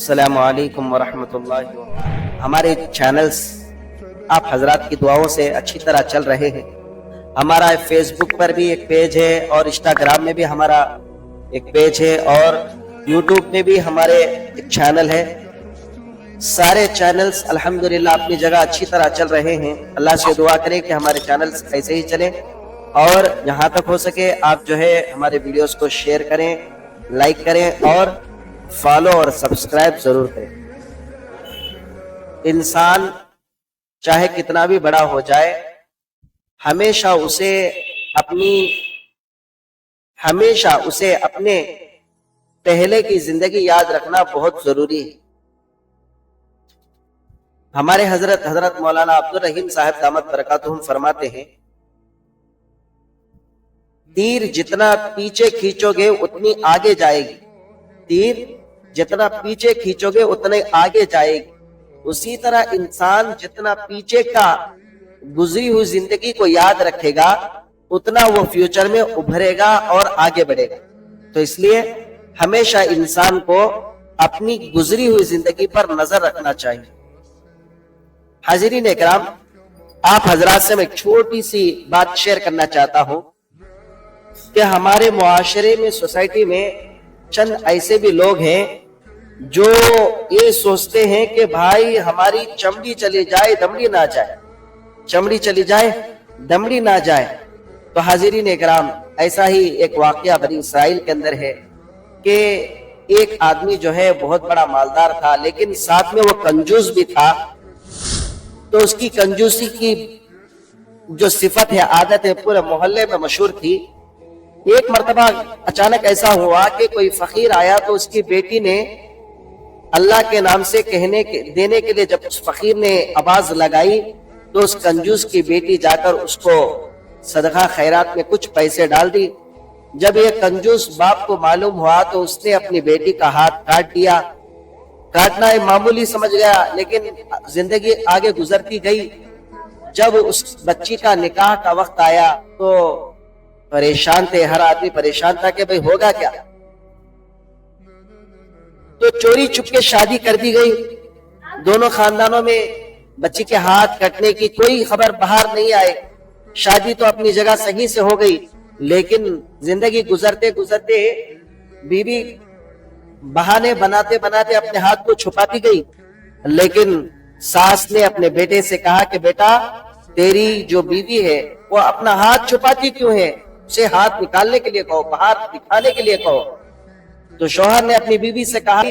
अस्सलामु अलैकुम वरहमतुल्लाहि वबरकातुहू। हमारे चैनल्स आप हजरात की दुआओं से अच्छी तरह चल रहे हैं। हमारा फेसबुक पर भी एक पेज है और इंस्टाग्राम में भी हमारा एक पेज है और यूट्यूब में भी हमारे एक चैनल है। सारे चैनल्स अल्हम्दुलिल्लाह अपनी जगह अच्छी तरह चल रहे हैं। अल्लाह से दुआ करें कि हमारे चैनल्स ऐसे ही चलें और जहां तक हो सके आप जो है हमारे वीडियोस को शेयर करें, लाइक करें और फॉलो और सब्सक्राइब जरूर करें। इंसान चाहे कितना भी बड़ा हो जाए, हमेशा उसे अपने पहले की जिंदगी याद रखना बहुत जरूरी है। हमारे हजरत मौलाना अब्दुल रहीम साहब दामत बरकातुहुम फरमाते हैं, तीर जितना पीछे खींचोगे उतनी आगे जाएगी। तीर जितना पीछे खींचोगे उतने आगे जाएगी। उसी तरह इंसान जितना पीछे का गुजरी हुई जिंदगी को याद रखेगा उतना वो फ्यूचर में उभरेगा और आगे बढ़ेगा। तो इसलिए हमेशा इंसान को अपनी गुजरी हुई जिंदगी पर नजर रखना चाहिए। हाजिरीन इकराम, आप हजरात से मैं एक छोटी सी बात शेयर करना चाहता हूं कि हमारे मुआशरे में, सोसाइटी में चंद ऐसे भी लोग हैं जो ये सोचते हैं कि भाई हमारी चमड़ी चली जाए दमड़ी ना जाए, चमड़ी चली जाए दमड़ी ना जाए। तो हाजिरीन इकराम, ऐसा ही एक वाकया बनी इसराइल के अंदर है कि एक आदमी जो है बहुत बड़ा मालदार था, लेकिन साथ में वो कंजूस भी था। तो उसकी कंजूसी की जो सिफत है, आदत है, पूरे मोहल्ले में मशहूर थी। एक मर्तबा अचानक ऐसा हुआ कि कोई फकीर आया तो उसकी बेटी ने अल्लाह के नाम से देने के लिए जब उस फकीर ने आवाज लगाई तो उस कंजूस की बेटी जाकर उसको सदका खैरात में कुछ पैसे डाल दी। जब ये कंजूस बाप को मालूम हुआ तो उसने अपनी बेटी का हाथ काट दिया। काटना एक मामूली समझ गया, लेकिन जिंदगी आगे गुजरती गई। जब उस बच्ची का निकाह का वक्त आया तो परेशान थे, हर आदमी परेशान था कि भाई होगा क्या। तो चोरी चुपके शादी कर दी गई। दोनों खानदानों में बच्ची के हाथ कटने की कोई खबर बाहर नहीं आए। शादी तो अपनी जगह सही से हो गई, लेकिन जिंदगी गुजरते गुजरते बीवी बहाने बनाते बनाते अपने हाथ को छुपाती गई। लेकिन सास ने अपने बेटे से कहा कि बेटा, तेरी जो बीवी है वो अपना हाथ छुपाती क्यों है, उसे हाथ निकालने के लिए कहो, बाहर दिखाने के लिए कहो। तो शौहर ने अपनी बीवी से कहा,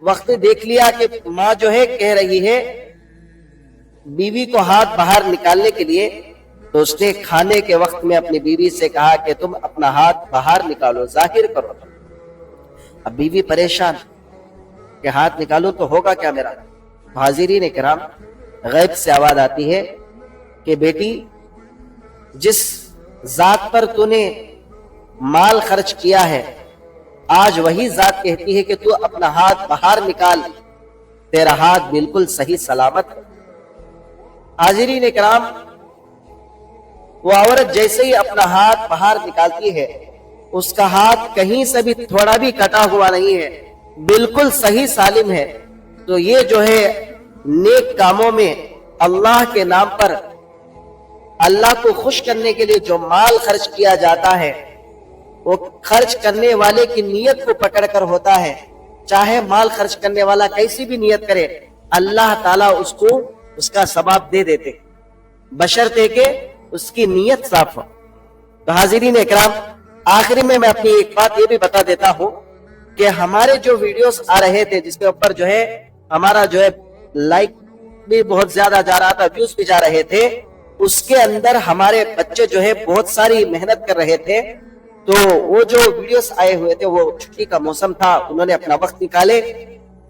वक्त देख लिया कि माँ जो है कह रही है बीवी को हाथ बाहर निकालने के लिए, तो उसने खाने के वक्त में अपनी बीवी से कहा कि तुम अपना हाथ बाहर निकालो, जाहिर करो। अब बीवी परेशान कि हाथ निकालो तो होगा क्या मेरा। हाजिरीन इकराम, गैब से आवाज आती है कि बेटी, जिस जात पर तूने माल खर्च किया है आज वही जात कहती है कि तू अपना हाथ बाहर निकाल, तेरा हाथ बिल्कुल सही सलामत है। हाजिरीन इकराम, वो औरत जैसे ही अपना हाथ बाहर निकालती है उसका हाथ कहीं से भी थोड़ा भी कटा हुआ नहीं है, बिल्कुल सही सालिम है। तो ये जो है नेक कामों में अल्लाह के नाम पर अल्लाह को खुश करने के लिए जो माल खर्च किया जाता है वो खर्च करने वाले की नीयत को पकड़कर होता है। चाहे माल खर्च करने वाला कैसी भी नीयत करे, अल्लाह ताला उसको उसका सवाब दे देते, बशर्ते के उसकी नीयत साफ हो। तो हाजिरीन इकराम, आखिरी में मैं अपनी एक बात ये भी बता देता हूं कि हमारे जो वीडियोस आ रहे थे जिसके ऊपर जो है हमारा जो है लाइक भी बहुत ज्यादा जा रहा था, व्यूज भी जा रहे थे, उसके अंदर हमारे बच्चे जो है बहुत सारी मेहनत कर रहे थे। तो वो जो वीडियोस आए हुए थे, वो छुट्टी का मौसम था, उन्होंने अपना वक्त निकाले।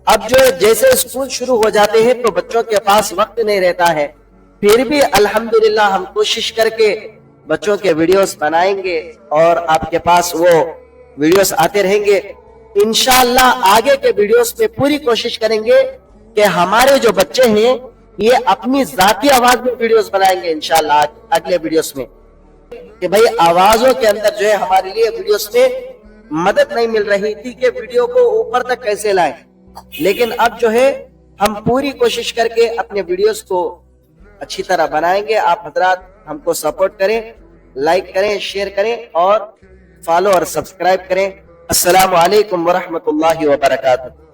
अब जो जैसे स्कूल शुरू हो जाते हैं तो बच्चों के पास वक्त नहीं रहता है, फिर भी अल्हम्दुलिल्लाह हम कोशिश करके बच्चों के वीडियोस बनाएंगे और आपके पास वो वीडियोस आते रहेंगे। इंशाअल्लाह आगे के वीडियोस में पूरी कोशिश करेंगे कि हमारे जो बच्चे हैं ये अपनी जाती आवाज में वीडियोस बनाएंगे इंशाअल्लाह अगले वीडियोस में, कि भाई आवाजों के अंदर जो है हमारे लिए वीडियोस में मदद नहीं मिल रही थी कि वीडियो को ऊपर तक कैसे लाएं। لیکن اب جو ہے ہم پوری کوشش کر کے اپنے ویڈیوز کو اچھی طرح بنائیں گے. آپ حضرات ہم کو سپورٹ کریں, لائک کریں, شیئر کریں اور فالو اور سبسکرائب کریں. السلام علیکم ورحمۃ اللہ وبرکاتہ.